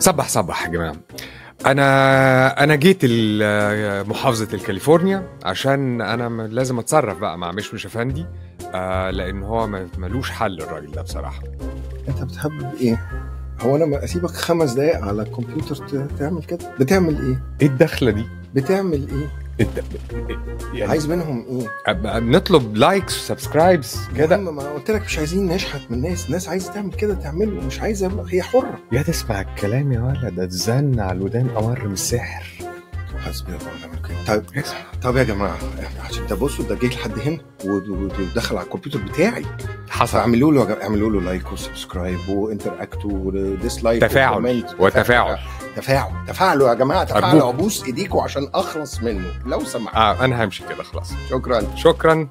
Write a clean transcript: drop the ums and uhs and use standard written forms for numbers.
صبح يا جماعة. أنا جيت محافظة الكاليفورنيا عشان أنا لازم أتصرف بقى مع مشمش أفندي، لأن هو ملوش حل الراجل ده بصراحة. أنت بتحب إيه؟ هو أنا ما أسيبك 5 دقايق على الكمبيوتر تعمل كده؟ بتعمل إيه؟ إيه الدخلة دي؟ بتعمل إيه؟ يعني عايز منهم إيه؟ نطلب لايكس وسبسكرايبس كده. ما قلت لك مش عايزين نشحت من الناس عايزة تعمل كده تعمله، مش عايزة هي حرة. يا تسمع الكلام يا ولد، ده تزن على الودان أمر من السحر. حسبي الله ونعم الوكيل. طب يا جماعة، عشان ده بصوا ده جه لحد هنا ودخل على الكمبيوتر بتاعي. حصل. اعملوا له لايك وسبسكرايب وانتراكت وديسلايك تفاعلوا يا جماعة، تفاعلوا. ابوس ايديكم عشان اخلص منه لو سمحت. انا همشي كده خلاص. شكرا.